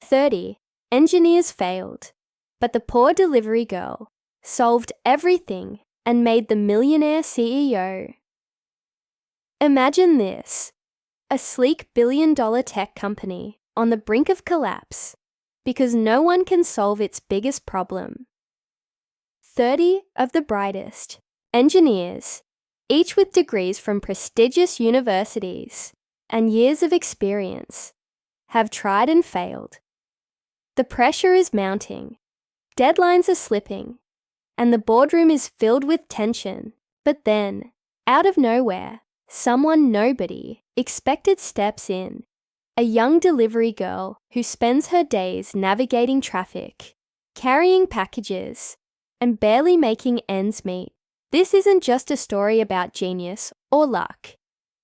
30. Engineers failed, but the poor delivery girl solved everything and made the millionaire CEO. Imagine this: a sleek billion-dollar tech company on the brink of collapse because no one can solve its biggest problem. 30 of the brightest engineers, each with degrees from prestigious universities and years of experience, have tried and failed. The pressure is mounting, deadlines are slipping, and the boardroom is filled with tension. But then, out of nowhere, someone nobody expected steps in. A young delivery girl who spends her days navigating traffic, carrying packages, and barely making ends meet. This isn't just a story about genius or luck.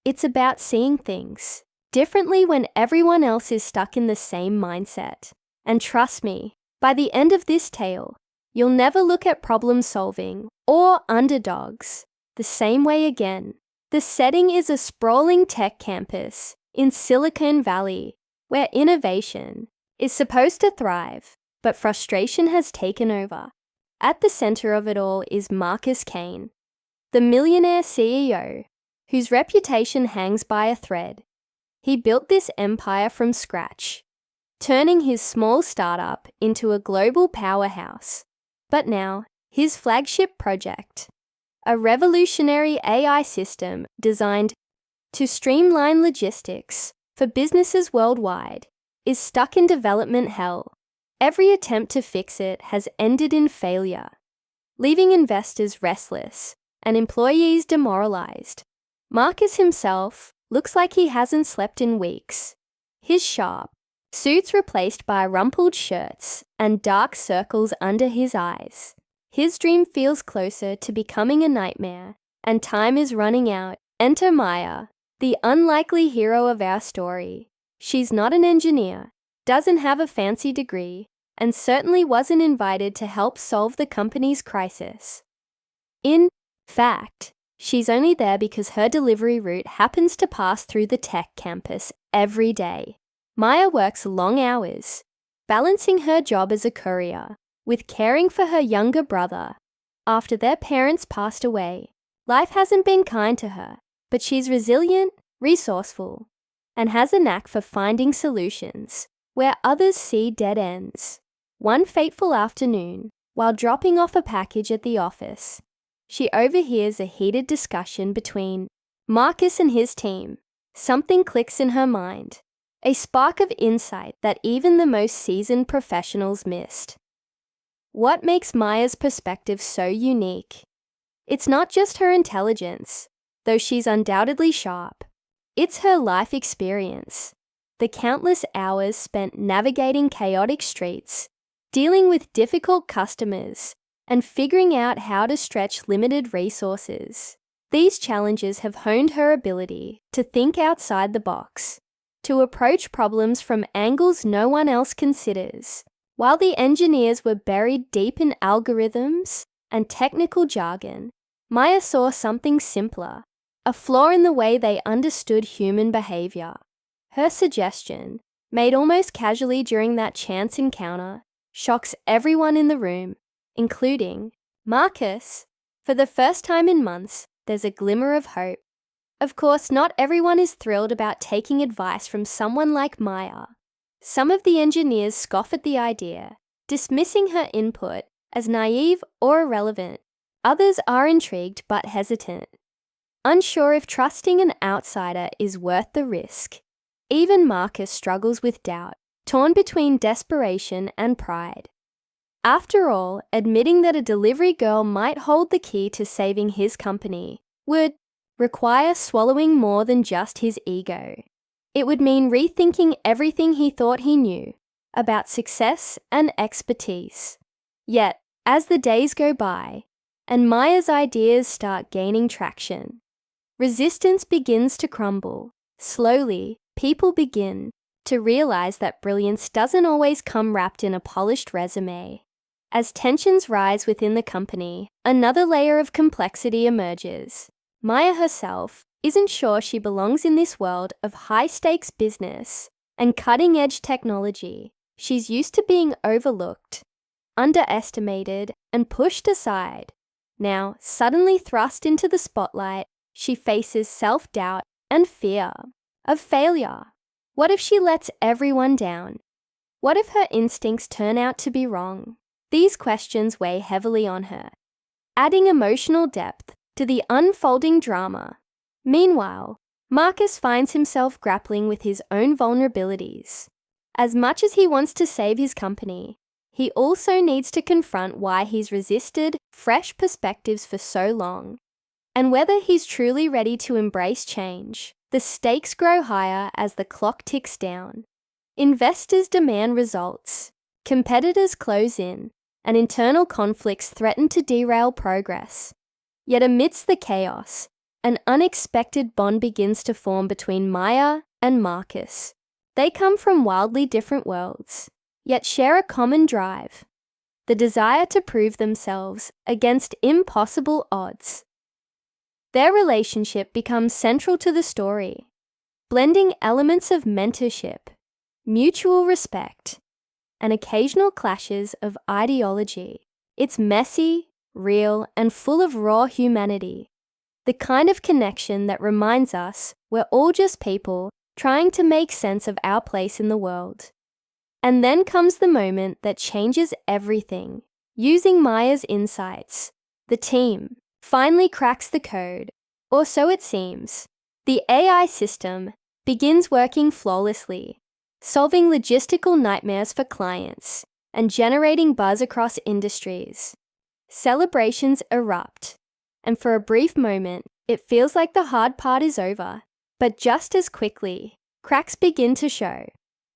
It's about seeing things differently when everyone else is stuck in the same mindset. And trust me, by the end of this tale, you'll never look at problem solving or underdogs the same way again. The setting is a sprawling tech campus in Silicon Valley, where innovation is supposed to thrive, but frustration has taken over. At the center of it all is Marcus Kane, the millionaire CEO, whose reputation hangs by a thread. He built this empire from scratch, turning his small startup into a global powerhouse. But now, his flagship project, a revolutionary AI system designed to streamline logistics for businesses worldwide, is stuck in development hell. Every attempt to fix it has ended in failure, leaving investors restless and employees demoralized. Marcus himself looks like he hasn't slept in weeks. His sharp suits replaced by rumpled shirts and dark circles under his eyes. His dream feels closer to becoming a nightmare, and time is running out. Enter Maya, the unlikely hero of our story. She's not an engineer, doesn't have a fancy degree, and certainly wasn't invited to help solve the company's crisis. In fact, she's only there because her delivery route happens to pass through the tech campus every day. Maya works long hours, balancing her job as a courier with caring for her younger brother. After their parents passed away, life hasn't been kind to her, but she's resilient, resourceful, and has a knack for finding solutions where others see dead ends. One fateful afternoon, while dropping off a package at the office, she overhears a heated discussion between Marcus and his team. Something clicks in her mind, a spark of insight that even the most seasoned professionals missed. What makes Maya's perspective so unique? It's not just her intelligence, though she's undoubtedly sharp. It's her life experience, the countless hours spent navigating chaotic streets, dealing with difficult customers, and figuring out how to stretch limited resources. These challenges have honed her ability to think outside the box, to approach problems from angles no one else considers. While the engineers were buried deep in algorithms and technical jargon, Maya saw something simpler, a flaw in the way they understood human behavior. Her suggestion, made almost casually during that chance encounter, shocks everyone in the room, including Marcus. For the first time in months, there's a glimmer of hope. Of course, not everyone is thrilled about taking advice from someone like Maya. Some of the engineers scoff at the idea, dismissing her input as naive or irrelevant. Others are intrigued but hesitant, unsure if trusting an outsider is worth the risk. Even Marcus struggles with doubt, torn between desperation and pride. After all, admitting that a delivery girl might hold the key to saving his company would require swallowing more than just his ego. It would mean rethinking everything he thought he knew about success and expertise. Yet, as the days go by, and Maya's ideas start gaining traction, resistance begins to crumble. Slowly, people begin to realize that brilliance doesn't always come wrapped in a polished resume. As tensions rise within the company, another layer of complexity emerges. Maya herself isn't sure she belongs in this world of high-stakes business and cutting-edge technology. She's used to being overlooked, underestimated, and pushed aside. Now, suddenly thrust into the spotlight, she faces self-doubt and fear of failure. What if she lets everyone down? What if her instincts turn out to be wrong? These questions weigh heavily on her, adding emotional depth to the unfolding drama. Meanwhile, Marcus finds himself grappling with his own vulnerabilities. As much as he wants to save his company, he also needs to confront why he's resisted fresh perspectives for so long, and whether he's truly ready to embrace change. The stakes grow higher as the clock ticks down. Investors demand results, competitors close in, and internal conflicts threaten to derail progress. Yet amidst the chaos, an unexpected bond begins to form between Maya and Marcus. They come from wildly different worlds, yet share a common drive: the desire to prove themselves against impossible odds. Their relationship becomes central to the story, blending elements of mentorship, mutual respect, and occasional clashes of ideology. It's messy, real, and full of raw humanity, the kind of connection that reminds us we're all just people trying to make sense of our place in the world. And then comes the moment that changes everything. Using Maya's insights, the team finally cracks the code, or so it seems. The AI system begins working flawlessly, solving logistical nightmares for clients and generating buzz across industries. Celebrations erupt, and for a brief moment, it feels like the hard part is over. But just as quickly, cracks begin to show.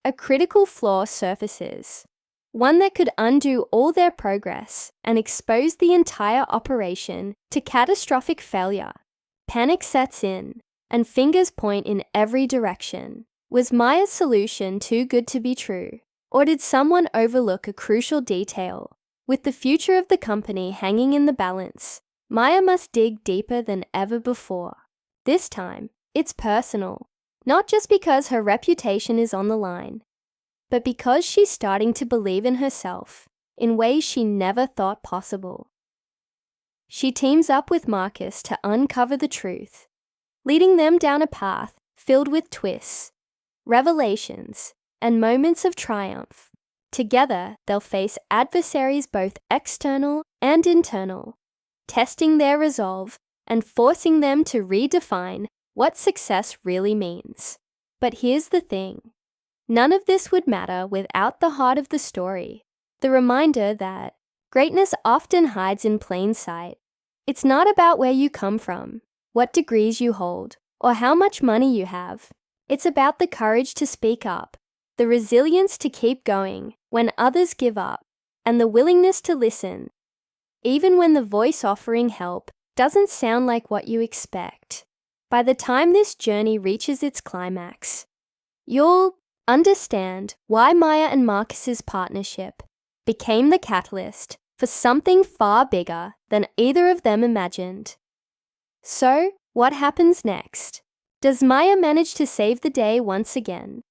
A critical flaw surfaces, one that could undo all their progress and expose the entire operation to catastrophic failure. Panic sets in, and fingers point in every direction. Was Maya's solution too good to be true? Or did someone overlook a crucial detail? With the future of the company hanging in the balance, Maya must dig deeper than ever before. This time, it's personal, not just because her reputation is on the line, but because she's starting to believe in herself in ways she never thought possible. She teams up with Marcus to uncover the truth, leading them down a path filled with twists, revelations, and moments of triumph. Together, they'll face adversaries both external and internal, testing their resolve and forcing them to redefine what success really means. But here's the thing. None of this would matter without the heart of the story, the reminder that greatness often hides in plain sight. It's not about where you come from, what degrees you hold, or how much money you have. It's about the courage to speak up, the resilience to keep going when others give up, and the willingness to listen, even when the voice offering help doesn't sound like what you expect. By the time this journey reaches its climax, you'll understand why Maya and Marcus's partnership became the catalyst for something far bigger than either of them imagined. So, what happens next? Does Maya manage to save the day once again?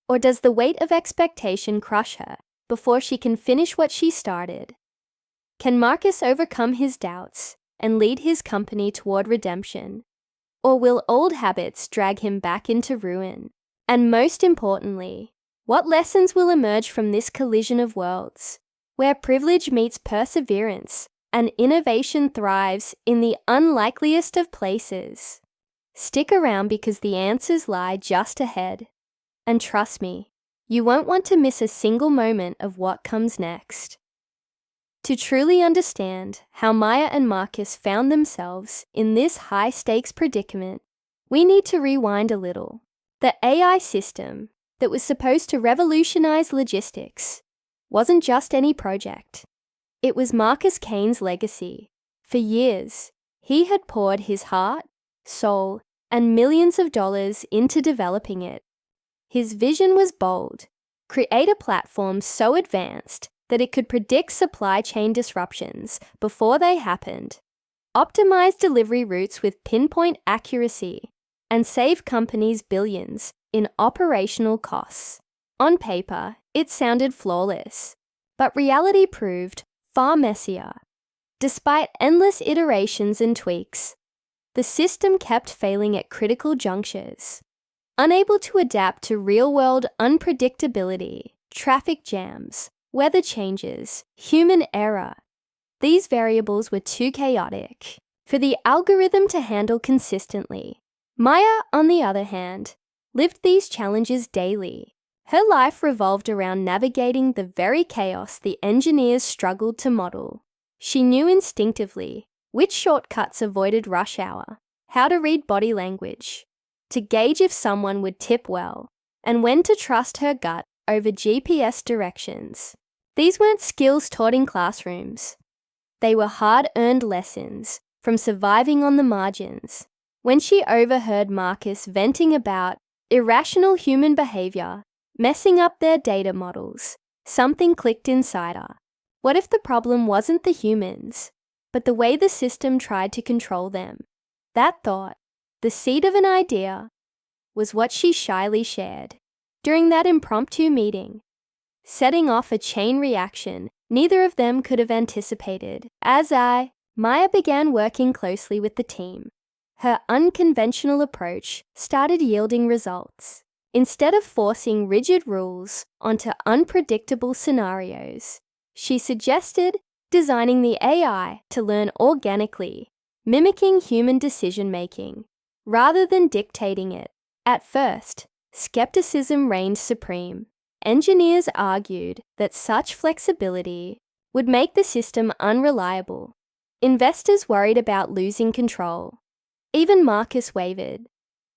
Or does the weight of expectation crush her before she can finish what she started? Can Marcus overcome his doubts and lead his company toward redemption? Or will old habits drag him back into ruin? And most importantly, what lessons will emerge from this collision of worlds, where privilege meets perseverance and innovation thrives in the unlikeliest of places? Stick around because the answers lie just ahead. And trust me, you won't want to miss a single moment of what comes next. To truly understand how Maya and Marcus found themselves in this high-stakes predicament, we need to rewind a little. The AI system that was supposed to revolutionize logistics wasn't just any project. It was Marcus Kane's legacy. For years, he had poured his heart, soul, and millions of dollars into developing it. His vision was bold: create a platform so advanced that it could predict supply chain disruptions before they happened, optimize delivery routes with pinpoint accuracy, and save companies billions in operational costs. On paper, it sounded flawless, but reality proved far messier. Despite endless iterations and tweaks, the system kept failing at critical junctures. Unable to adapt to real-world unpredictability, traffic jams, weather changes, human error, these variables were too chaotic for the algorithm to handle consistently. Maya, on the other hand, lived these challenges daily. Her life revolved around navigating the very chaos the engineers struggled to model. She knew instinctively which shortcuts avoided rush hour, how to read body language, to gauge if someone would tip well, and when to trust her gut over GPS directions. These weren't skills taught in classrooms. They were hard-earned lessons from surviving on the margins. When she overheard Marcus venting about irrational human behavior, messing up their data models, something clicked inside her. What if the problem wasn't the humans, but the way the system tried to control them? That thought, the seed of an idea, was what she shyly shared during that impromptu meeting, setting off a chain reaction neither of them could have anticipated. Maya began working closely with the team. Her unconventional approach started yielding results. Instead of forcing rigid rules onto unpredictable scenarios, she suggested designing the AI to learn organically, mimicking human decision-making, rather than dictating it. At first, skepticism reigned supreme. Engineers argued that such flexibility would make the system unreliable. Investors worried about losing control. Even Marcus wavered,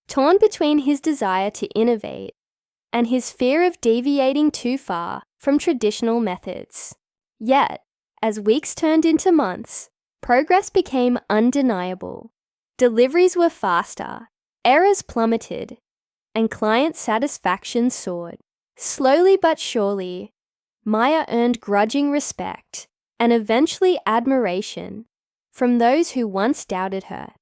torn between his desire to innovate and his fear of deviating too far from traditional methods. Yet, as weeks turned into months, progress became undeniable. Deliveries were faster, errors plummeted, and client satisfaction soared. Slowly but surely, Maya earned grudging respect and eventually admiration from those who once doubted her.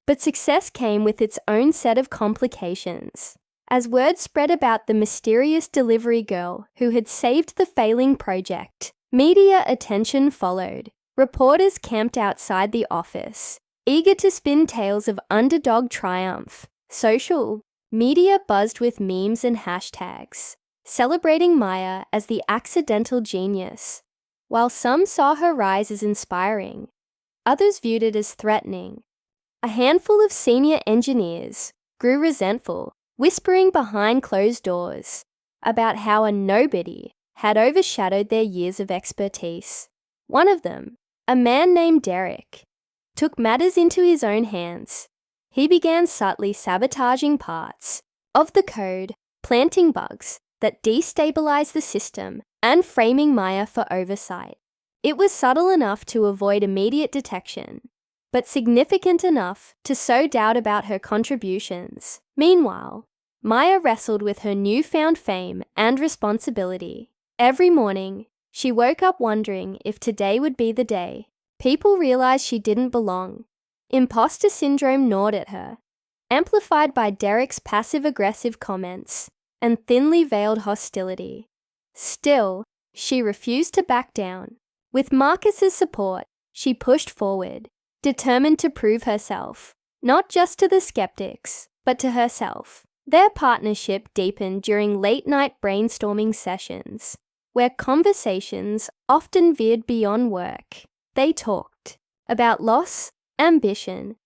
But success came with its own set of complications. As word spread about the mysterious delivery girl who had saved the failing project, media attention followed. Reporters camped outside the office, eager to spin tales of underdog triumph. Social media buzzed with memes and hashtags, celebrating Maya as the accidental genius. While some saw her rise as inspiring, others viewed it as threatening. A handful of senior engineers grew resentful, whispering behind closed doors about how a nobody had overshadowed their years of expertise. One of them, a man named Derek, took matters into his own hands. He began subtly sabotaging parts of the code, planting bugs that destabilized the system, and framing Maya for oversight. It was subtle enough to avoid immediate detection, but significant enough to sow doubt about her contributions. Meanwhile, Maya wrestled with her newfound fame and responsibility. Every morning, she woke up wondering if today would be the day. People realized she didn't belong. Imposter syndrome gnawed at her, amplified by Derek's passive-aggressive comments and thinly veiled hostility. Still, she refused to back down. With Marcus's support, she pushed forward, determined to prove herself, not just to the skeptics, but to herself. Their partnership deepened during late-night brainstorming sessions, where conversations often veered beyond work. They talked about loss, ambition,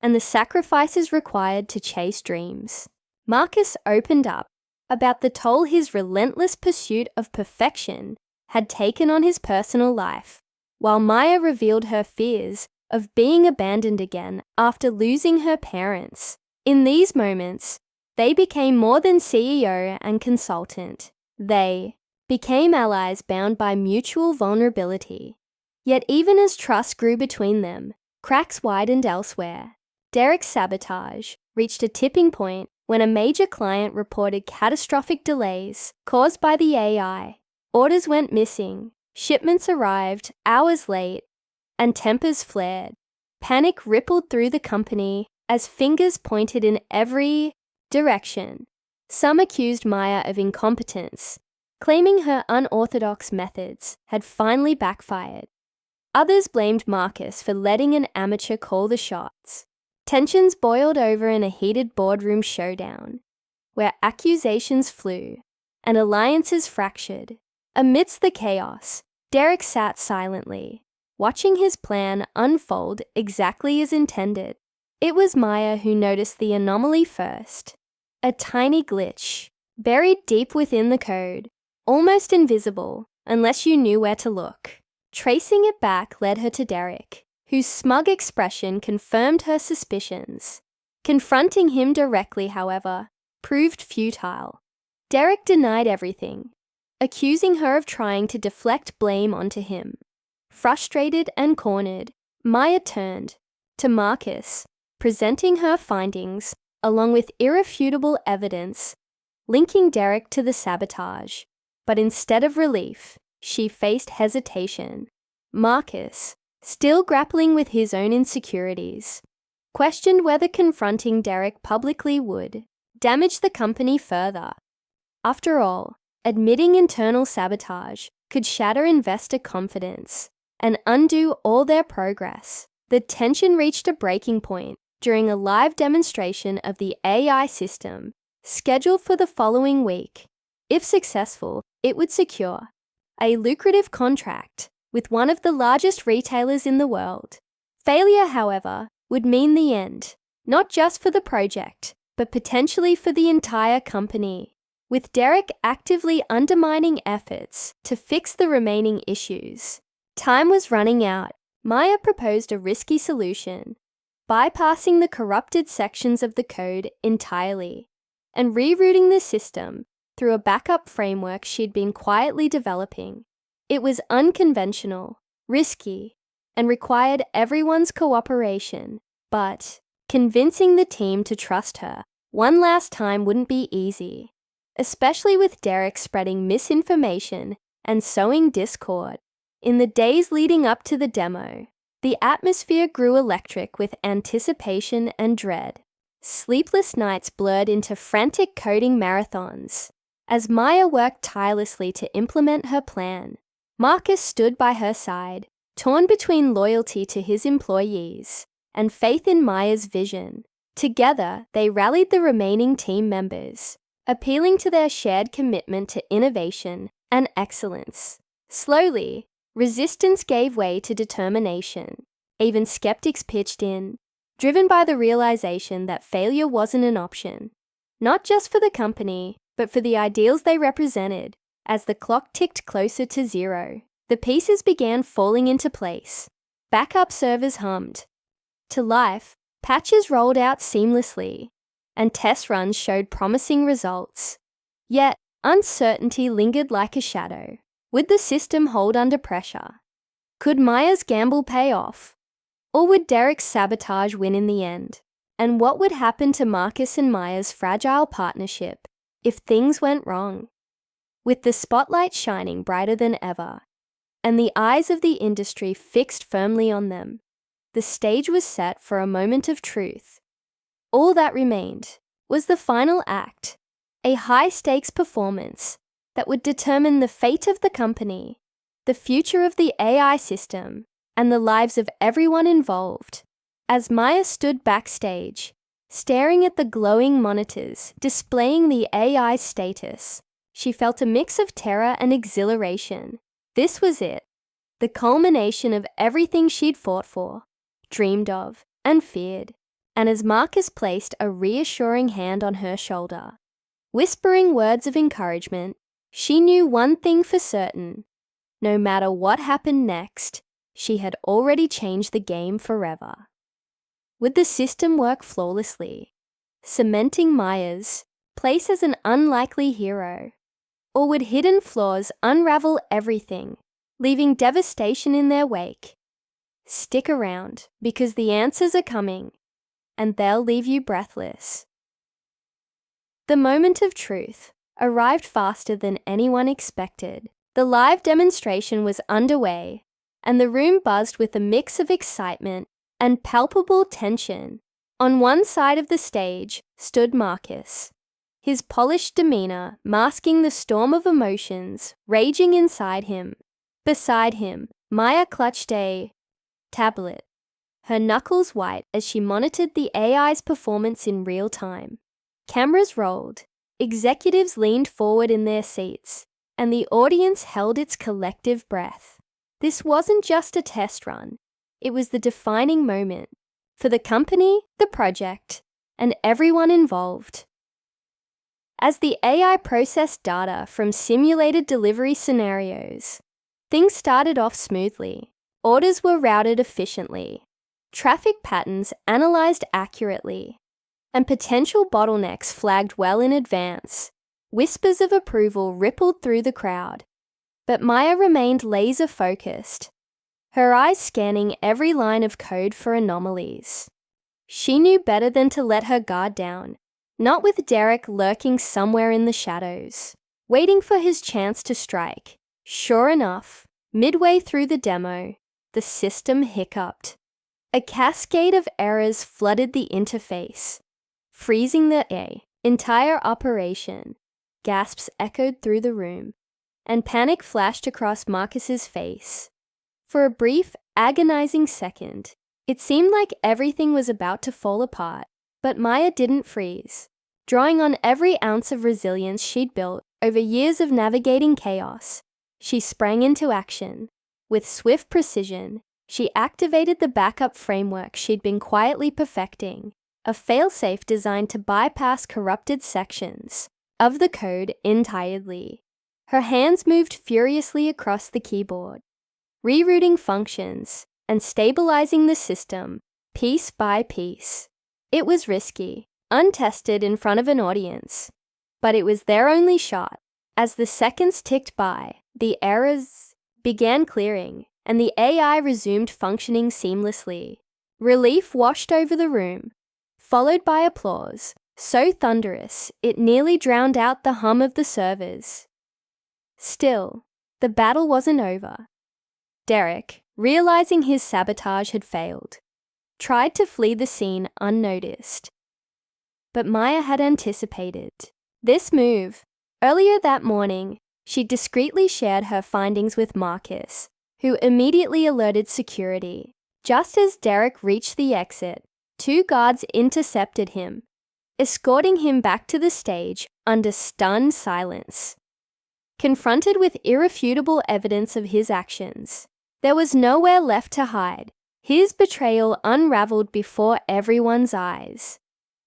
and the sacrifices required to chase dreams. Marcus opened up about the toll his relentless pursuit of perfection had taken on his personal life, while Maya revealed her fears of being abandoned again after losing her parents. In these moments, they became more than CEO and consultant. They became allies bound by mutual vulnerability. Yet even as trust grew between them, cracks widened elsewhere. Derek's sabotage reached a tipping point when a major client reported catastrophic delays caused by the AI. Orders went missing, shipments arrived hours late, and tempers flared. Panic rippled through the company as fingers pointed in every direction. Some accused Maya of incompetence, claiming her unorthodox methods had finally backfired. Others blamed Marcus for letting an amateur call the shots. Tensions boiled over in a heated boardroom showdown, where accusations flew and alliances fractured. Amidst the chaos, Derek sat silently, watching his plan unfold exactly as intended. It was Maya who noticed the anomaly first. A tiny glitch, buried deep within the code, almost invisible unless you knew where to look. Tracing it back led her to Derek, whose smug expression confirmed her suspicions. Confronting him directly, however, proved futile. Derek denied everything, accusing her of trying to deflect blame onto him. Frustrated and cornered, Maya turned to Marcus, presenting her findings along with irrefutable evidence linking Derek to the sabotage. But instead of relief, she faced hesitation. Marcus, still grappling with his own insecurities, questioned whether confronting Derek publicly would damage the company further. After all, admitting internal sabotage could shatter investor confidence and undo all their progress. The tension reached a breaking point during a live demonstration of the AI system scheduled for the following week. If successful, it would secure a lucrative contract with one of the largest retailers in the world. Failure, however, would mean the end, not just for the project, but potentially for the entire company. With Derek actively undermining efforts to fix the remaining issues, time was running out. Maya proposed a risky solution, bypassing the corrupted sections of the code entirely and rerouting the system through a backup framework she'd been quietly developing. It was unconventional, risky, and required everyone's cooperation, but convincing the team to trust her one last time wouldn't be easy, especially with Derek spreading misinformation and sowing discord. In the days leading up to the demo, the atmosphere grew electric with anticipation and dread. Sleepless nights blurred into frantic coding marathons as Maya worked tirelessly to implement her plan. Marcus stood by her side, torn between loyalty to his employees and faith in Maya's vision. Together, they rallied the remaining team members, appealing to their shared commitment to innovation and excellence. Slowly, resistance gave way to determination. Even skeptics pitched in, driven by the realization that failure wasn't an option, not just for the company, but for the ideals they represented. As the clock ticked closer to zero, the pieces began falling into place. Backup servers hummed to life, patches rolled out seamlessly, and test runs showed promising results. Yet, uncertainty lingered like a shadow. Would the system hold under pressure? Could Maya's gamble pay off? Or would Derek's sabotage win in the end? And what would happen to Marcus and Maya's fragile partnership if things went wrong? With the spotlight shining brighter than ever, and the eyes of the industry fixed firmly on them, the stage was set for a moment of truth. All that remained was the final act, a high-stakes performance that would determine the fate of the company, the future of the AI system, and the lives of everyone involved. As Maya stood backstage, staring at the glowing monitors displaying the AI status, she felt a mix of terror and exhilaration. This was it, the culmination of everything she'd fought for, dreamed of, and feared. And as Marcus placed a reassuring hand on her shoulder, whispering words of encouragement, she knew one thing for certain. No matter what happened next, she had already changed the game forever. Would the system work flawlessly, cementing Maya's place as an unlikely hero? Or would hidden flaws unravel everything, leaving devastation in their wake? Stick around, because the answers are coming, and they'll leave you breathless. The moment of truth arrived faster than anyone expected. The live demonstration was underway, and the room buzzed with a mix of excitement and palpable tension. On one side of the stage stood Marcus, his polished demeanor masking the storm of emotions raging inside him. Beside him, Maya clutched a tablet, her knuckles white as she monitored the AI's performance in real time. Cameras rolled, executives leaned forward in their seats, and the audience held its collective breath. This wasn't just a test run, it was the defining moment for the company, the project, and everyone involved. As the AI processed data from simulated delivery scenarios, things started off smoothly. Orders were routed efficiently, traffic patterns analyzed accurately, and potential bottlenecks flagged well in advance. Whispers of approval rippled through the crowd, but Maya remained laser-focused, her eyes scanning every line of code for anomalies. She knew better than to let her guard down, not with Derek lurking somewhere in the shadows, waiting for his chance to strike. Sure enough, midway through the demo, the system hiccuped. A cascade of errors flooded the interface, freezing the entire operation. Gasps echoed through the room, and panic flashed across Marcus's face. For a brief, agonizing second, it seemed like everything was about to fall apart, but Maya didn't freeze. Drawing on every ounce of resilience she'd built over years of navigating chaos, she sprang into action. With swift precision, she activated the backup framework she'd been quietly perfecting, a failsafe designed to bypass corrupted sections of the code entirely. Her hands moved furiously across the keyboard, rerouting functions and stabilizing the system piece by piece. It was risky, untested in front of an audience, but it was their only shot. As the seconds ticked by, the errors began clearing, and the AI resumed functioning seamlessly. Relief washed over the room, followed by applause, so thunderous it nearly drowned out the hum of the servers. Still, the battle wasn't over. Derek, realizing his sabotage had failed, tried to flee the scene unnoticed. But Maya had anticipated this move. Earlier that morning, she discreetly shared her findings with Marcus, who immediately alerted security. Just as Derek reached the exit, 2 guards intercepted him, escorting him back to the stage under stunned silence. Confronted with irrefutable evidence of his actions, there was nowhere left to hide. His betrayal unraveled before everyone's eyes,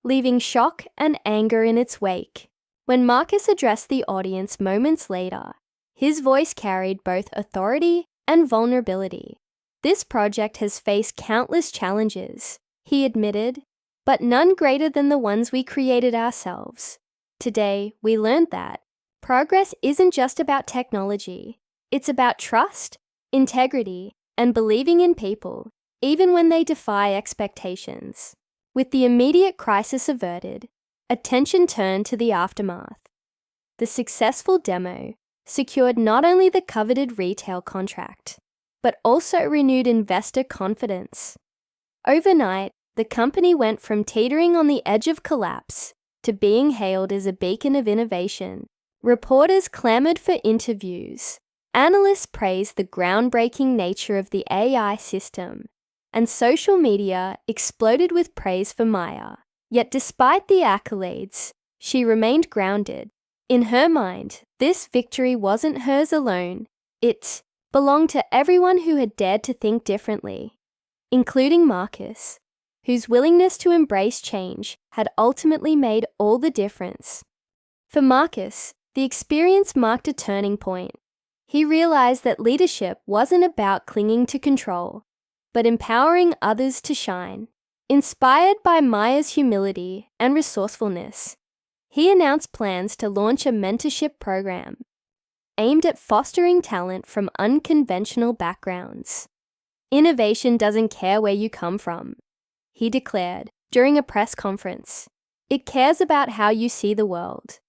leaving shock and anger in its wake. When Marcus addressed the audience moments later, his voice carried both authority and vulnerability. This project has faced countless challenges, he admitted, but none greater than the ones we created ourselves. Today, we learned that progress isn't just about technology. It's about trust, integrity, and believing in people, even when they defy expectations. With the immediate crisis averted, attention turned to the aftermath. The successful demo secured not only the coveted retail contract, but also renewed investor confidence. Overnight, the company went from teetering on the edge of collapse to being hailed as a beacon of innovation. Reporters clamored for interviews. Analysts praised the groundbreaking nature of the AI system, and social media exploded with praise for Maya. Yet despite the accolades, she remained grounded. In her mind, this victory wasn't hers alone. It belonged to everyone who had dared to think differently, including Marcus, whose willingness to embrace change had ultimately made all the difference. For Marcus, the experience marked a turning point. He realized that leadership wasn't about clinging to control, but empowering others to shine. Inspired by Maya's humility and resourcefulness, he announced plans to launch a mentorship program aimed at fostering talent from unconventional backgrounds. Innovation doesn't care where you come from, he declared during a press conference. It cares about how you see the world.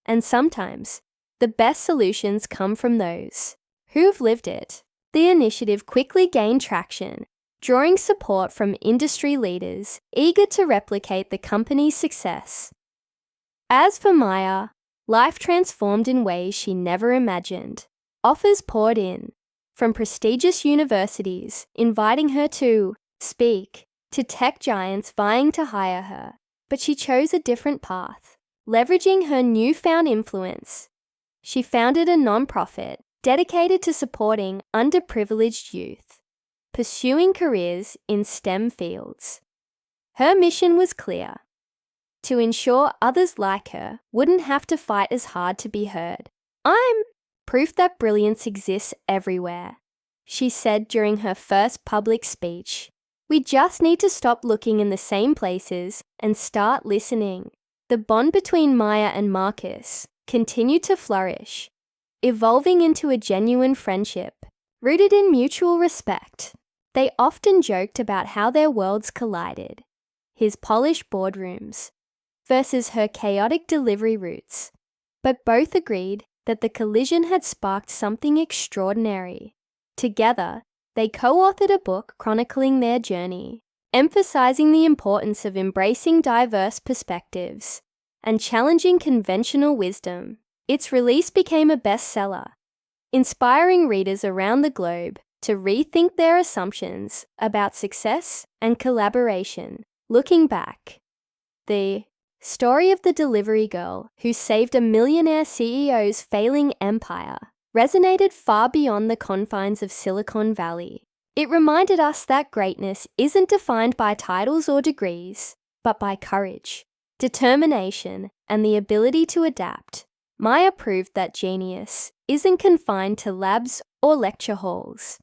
And sometimes, the best solutions come from those who've lived it. The initiative quickly gained traction, drawing support from industry leaders eager to replicate the company's success. As for Maya, life transformed in ways she never imagined. Offers poured in, from prestigious universities inviting her to speak, to tech giants vying to hire her. But she chose a different path. Leveraging her newfound influence, she founded a nonprofit dedicated to supporting underprivileged youth, pursuing careers in STEM fields. Her mission was clear: to ensure others like her wouldn't have to fight as hard to be heard. "I'm proof that brilliance exists everywhere," she said during her first public speech. "We just need to stop looking in the same places and start listening." The bond between Maya and Marcus continued to flourish, evolving into a genuine friendship, rooted in mutual respect. They often joked about how their worlds collided, his polished boardrooms versus her chaotic delivery routes, but both agreed that the collision had sparked something extraordinary. Together, they co-authored a book chronicling their journey, emphasizing the importance of embracing diverse perspectives and challenging conventional wisdom. Its release became a bestseller, inspiring readers around the globe to rethink their assumptions about success and collaboration. Looking back, the story of the delivery girl who saved a millionaire CEO's failing empire resonated far beyond the confines of Silicon Valley. It reminded us that greatness isn't defined by titles or degrees, but by courage, determination, and the ability to adapt. Maya proved that genius isn't confined to labs or lecture halls.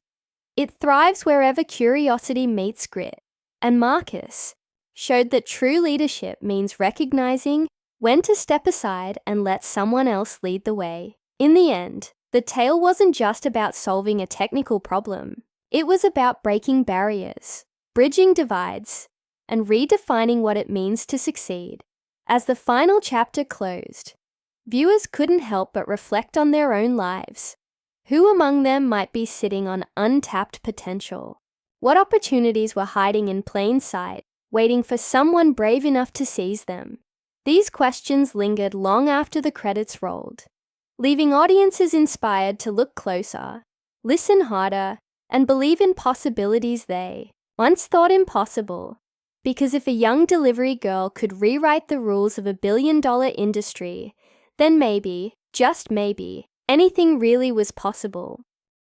It thrives wherever curiosity meets grit. And Marcus showed that true leadership means recognizing when to step aside and let someone else lead the way. In the end, the tale wasn't just about solving a technical problem. It was about breaking barriers, bridging divides, and redefining what it means to succeed. As the final chapter closed, viewers couldn't help but reflect on their own lives. Who among them might be sitting on untapped potential? What opportunities were hiding in plain sight, waiting for someone brave enough to seize them? These questions lingered long after the credits rolled, leaving audiences inspired to look closer, listen harder, and believe in possibilities they once thought impossible. Because if a young delivery girl could rewrite the rules of a billion-dollar industry, then maybe, just maybe, anything really was possible.